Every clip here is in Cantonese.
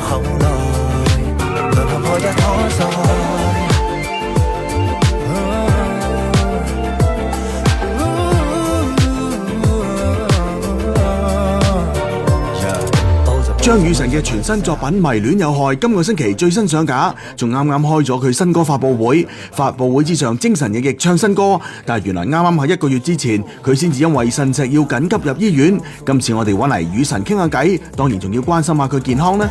口來，能何日可在？張雨晨嘅全新作品《迷戀有害》今個星期最新上架，仲啱啱開咗佢新歌發佈會。發佈會之上精神奕奕唱新歌，但係原來啱啱喺1個月之前，佢先至因為腎石要緊急入醫院。今次我哋揾嚟雨晨傾下偈，當然仲要關心下佢健康呢。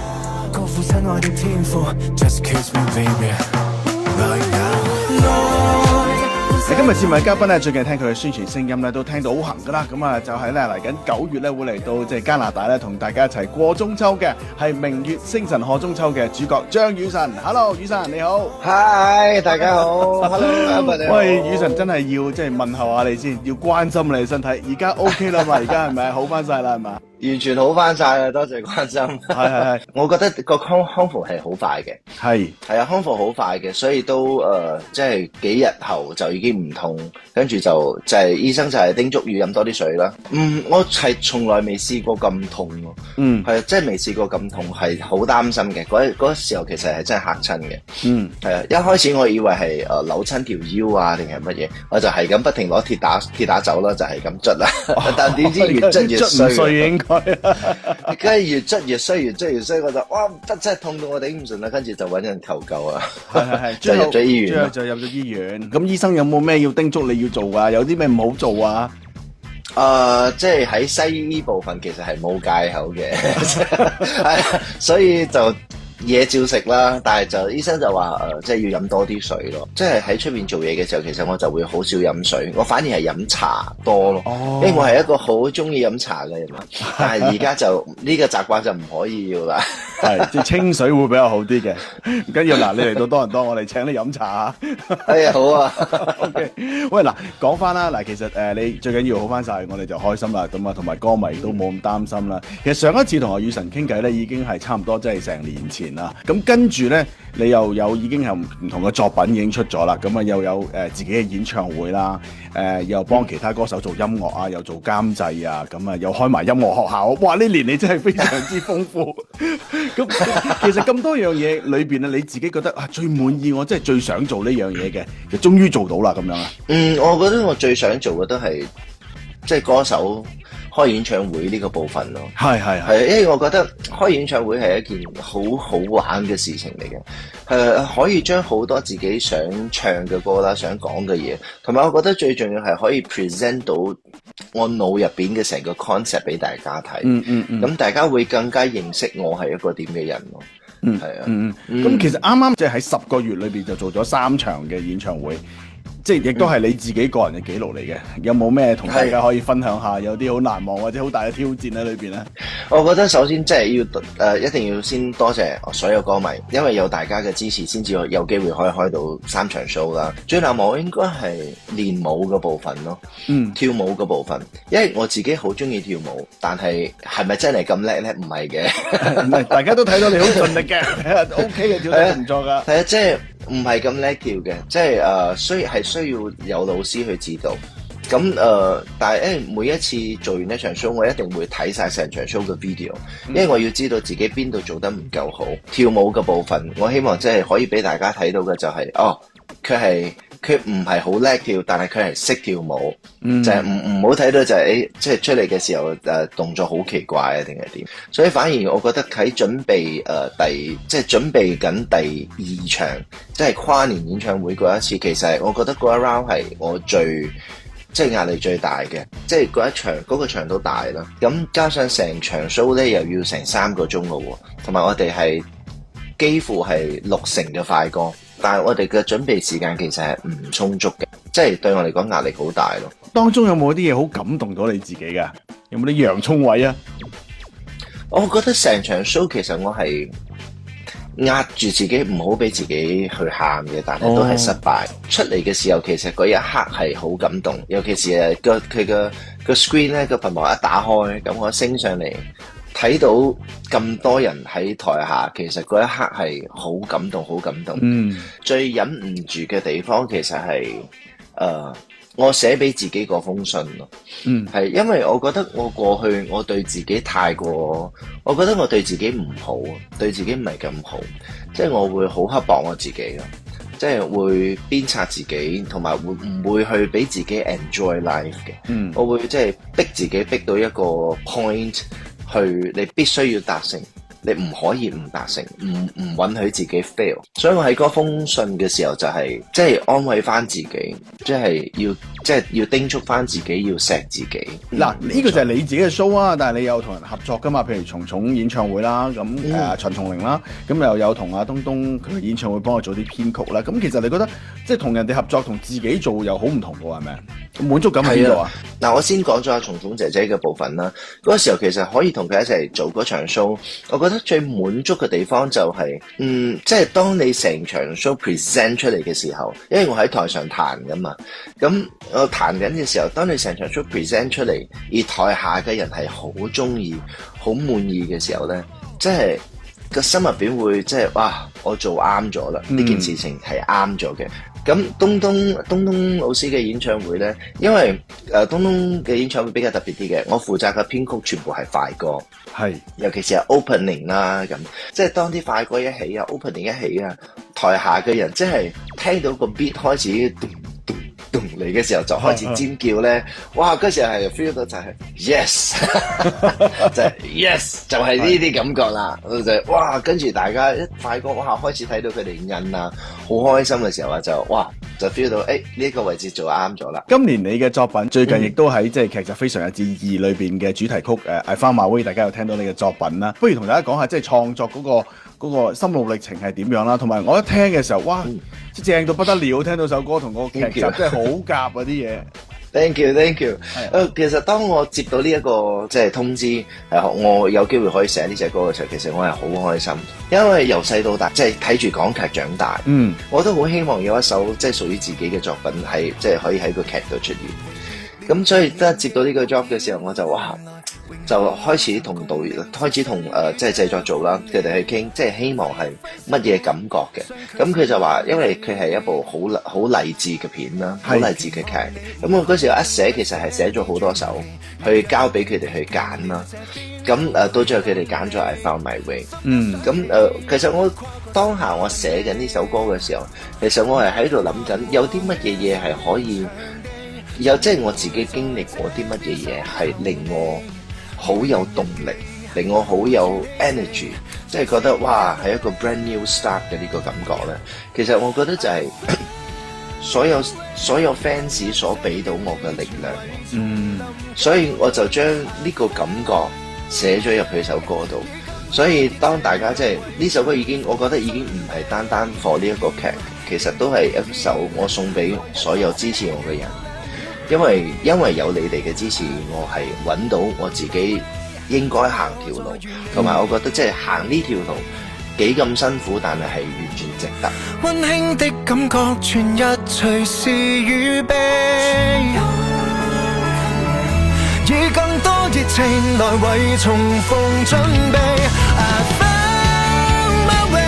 今日節目嘅嘉賓咧，最近聽佢嘅宣傳聲音咧，都聽到好行噶啦。咁啊，就係咧嚟緊9月咧，會嚟到即係加拿大咧，同大家一齊過中秋嘅，係明月星辰賀中秋嘅主角張雨晨。Hello， 雨晨你好。Hi， 大家好。Hello， 喂，雨晨真係要即係問候下你先，要關心你身體。而家 OK 啦嘛？而家係咪好翻晒啦？係嘛？完全好翻晒啦，多謝關心。係，我覺得個康復係好快嘅。係啊，康復好快嘅，所以都即係幾日後就已經唔痛，跟住就係醫生就係叮囑要飲多啲水啦。我係從來未試過咁痛喎。係啊，即係未試過咁痛，係好擔心嘅。嗰時候其實係真係嚇親嘅。係啊，一開始我以為係扭親條腰啊定係乜嘢，我就係咁不停攞鐵打走啦，就係咁捽啦。但點知越捽越衰應該。梗係越捽越衰，越捽越衰，我就哇真係痛到我頂唔順啦，跟住就揾人求救啊！係，就入咗醫院。最後就入咗醫院。咁醫生有冇咩要叮囑你要做啊？有啲咩唔好做啊？即係喺西醫部分其實係冇戒口嘅，所以就嘢照食啦，但係就醫生就話即係要飲多啲水咯。即係喺出邊做嘢嘅時候，其實我就會好少飲水，我反而係飲茶多咯。因為我係一個好中意飲茶嘅人，但係而家就呢個習慣就唔可以要啦。係，即係清水會比較好啲嘅。唔緊要，嗱，你嚟到多倫多，我哋請你飲茶。哎呀，好啊。OK， 喂，嗱，講翻啦，嗱，其實你最緊要好翻晒，我哋就開心啦。咁啊，同埋歌迷都冇咁擔心啦。其實上一次同阿雨晨傾偈咧，已經係差唔多，即係成年前啦。咁跟住咧，你又有已經有唔同嘅作品已經出咗啦。咁啊，又有自己嘅演唱會啦，又幫其他歌手做音樂啊，又做監製啊，咁啊，又開埋音樂學校。哇！呢年你真係非常之豐富。咁其實咁多樣嘢裏邊咧，你自己覺得啊最滿意，我真係最想做呢樣嘢嘅，就終於做到啦咁樣啊。我覺得我最想做嘅都係即係歌手開演唱會呢個部分咯。係，因為我覺得開演唱會係一件好好玩嘅事情嚟嘅。可以將好多自己想唱嘅歌啦，想講嘅嘢，同埋我覺得最重要係可以 present 到我腦入邊嘅成個 concept 俾大家睇。咁大家會更加認識我係一個點嘅人咯。咁其實啱啱即係喺10個月裏邊就做咗3場嘅演唱會。即係亦都係你自己個人嘅紀錄嚟嘅，有冇咩同大家可以分享下？有啲好難忘或者好大嘅挑戰喺裏邊咧？我覺得首先即係要一定要先多謝所有歌迷，因為有大家嘅支持，先至有機會可以開到3場 show 啦。最難忘應該係練舞嘅部分咯，跳舞嘅部分，因為我自己好中意跳舞，但係咪真係咁叻咧？唔係嘅，唔係大家都睇到你好盡力嘅，OK 嘅，跳得唔錯噶。係啊，即係唔係咁叻跳嘅，即係需要有老師去指導。咁但係每一次做完一場 show， 我一定會睇晒成場 show 嘅 video，因為我要知道自己邊度做得唔夠好。跳舞嘅部分，我希望即係可以俾大家睇到嘅就係，佢唔係好叻跳，但係佢係識跳舞，就係唔好睇到就係即係出嚟嘅時候動作好奇怪啊定係點。所以反而我覺得喺準備即係準備緊第2場，即係跨年演唱會嗰一次，其實我覺得嗰一 round 係我即係壓力最大嘅，即係嗰個場都大啦。咁加上成場 show 咧又要成3個鐘咯喎，同埋我哋係幾乎係6成嘅快歌。但係我哋嘅準備時間其實係唔充足嘅，即係對我嚟講壓力好大咯。當中有冇啲嘢好感動咗你自己㗎？有冇啲洋葱位啊？我覺得成場 show 其實我係壓住自己唔好俾自己去喊嘅，但係都係失敗。出嚟嘅時候其實嗰一刻係好感動，尤其是佢個 screen 咧個屏幕一打開，咁我升上嚟睇到咁多人喺台下，其實嗰一刻係好感動，好感動。最忍唔住嘅地方其實係我寫俾自己嗰封信咯。係因為我覺得我過去我對自己太過，我覺得我對自己唔好，對自己唔係咁好，即係我會好刻薄我自己咯。即係會鞭策自己，同埋會唔會去俾自己 enjoy life 嘅？我會即係逼自己逼到一個 point，去你必須要達成，你唔可以唔達成，唔允許自己 fail。所以我喺嗰封信嘅時候就係即係安慰翻自己，即係要叮囑翻自己要錫自己。嗱，呢個就係你自己嘅 show 啊，但係你有同人合作噶嘛？譬如蟲蟲演唱會啦，咁陳松伶啦，咁又有同阿東東佢演唱會幫我做啲編曲啦。咁其實你覺得即係同人哋合作同自己做又好唔同喎，係咪？滿足感喺邊度啊？嗱，我先講咗阿蟲蟲姐姐嘅部分啦。嗰個時候其實可以同佢一齊做嗰場 show， 我覺得最滿足嘅地方就係，即係當你成場 show present 出嚟嘅時候，因為我喺台上彈噶嘛，咁我彈緊嘅時候，當你成場 show present 出嚟，而台下嘅人係好中意、好滿意嘅時候咧，即係個心入邊會即係哇，我做啱咗啦，呢件事情係啱咗嘅。咁東東老師嘅演唱會咧，因為東東嘅演唱會比較特別啲嘅，我負責嘅編曲全部係快歌，係尤其是係 opening 啦，咁即係當啲快歌一起啊 ，opening 一起啊，台下嘅人即係聽到個 beat 開始咚咚咚嚟嘅時候就開始尖叫咧，哇！嗰時候係 feel 到就係 yes， 就係 yes， 就係呢啲感覺啦，就係哇！跟住大家一快歌哇開始睇到佢哋印啊，好開心嘅時候啊，就哇就 feel 到呢個位置做啱咗啦。今年你嘅作品最近亦都喺即係劇集《非常日誌2》裏邊嘅主題曲I Found My Way，大家有聽到你嘅作品啦。不如同大家講下即係創作嗰個心路歷程係點樣啦，同埋我一聽嘅時候，哇，即正到不得了，聽到首歌同個劇集真係好夾啊啲嘢。Thank you。其實當我接到呢一個即係通知，我有機會可以寫呢隻歌嘅時候，其實我係好開心，因為由細到大即係睇住港劇長大，我都好希望有一首即係屬於自己嘅作品係即係可以喺個劇度出現。咁所以當接到呢個 job 嘅時候，我就哇就開始同導演開始同即係製作組啦，佢哋去傾，即係希望係乜嘢感覺嘅。咁佢就話，因為佢係一部好勵志嘅片啦，好勵志嘅劇。咁我嗰時候一寫，其實係寫咗好多首，去交俾佢哋去揀啦。咁到最後佢哋揀咗 I Found My Way。咁其實我當下我寫緊呢首歌嘅時候，其實我係喺度諗緊有啲乜嘢嘢係可以。有即係我自己經歷過啲乜嘢嘢係令我好有動力，令我好有 energy， 即係覺得哇係一個 brand new start 嘅呢個感覺咧。其實我覺得就係所有 fans 所俾到我嘅力量，所以我就將呢個感覺寫咗入去首歌度。所以當大家即係呢首歌我覺得已經唔係單單 for 呢一個劇，其實都係一首我送俾所有支持我嘅人。因為有你哋嘅支持，我係揾到我自己應該行條路，同埋我覺得即係行呢條路幾咁辛苦，但係完全值得。溫馨的感覺，全日隨時預備，以更多熱情來為重逢準備。I found my way，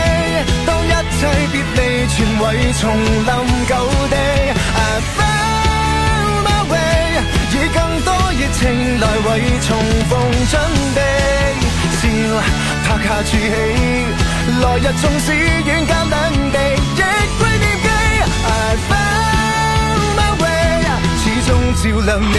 當一切別離，全為重臨舊地。以更多熱情來為重逢準備，笑拍下住氣，來日縱使遠隔兩地，亦會念記。I found my way， 始終照亮你。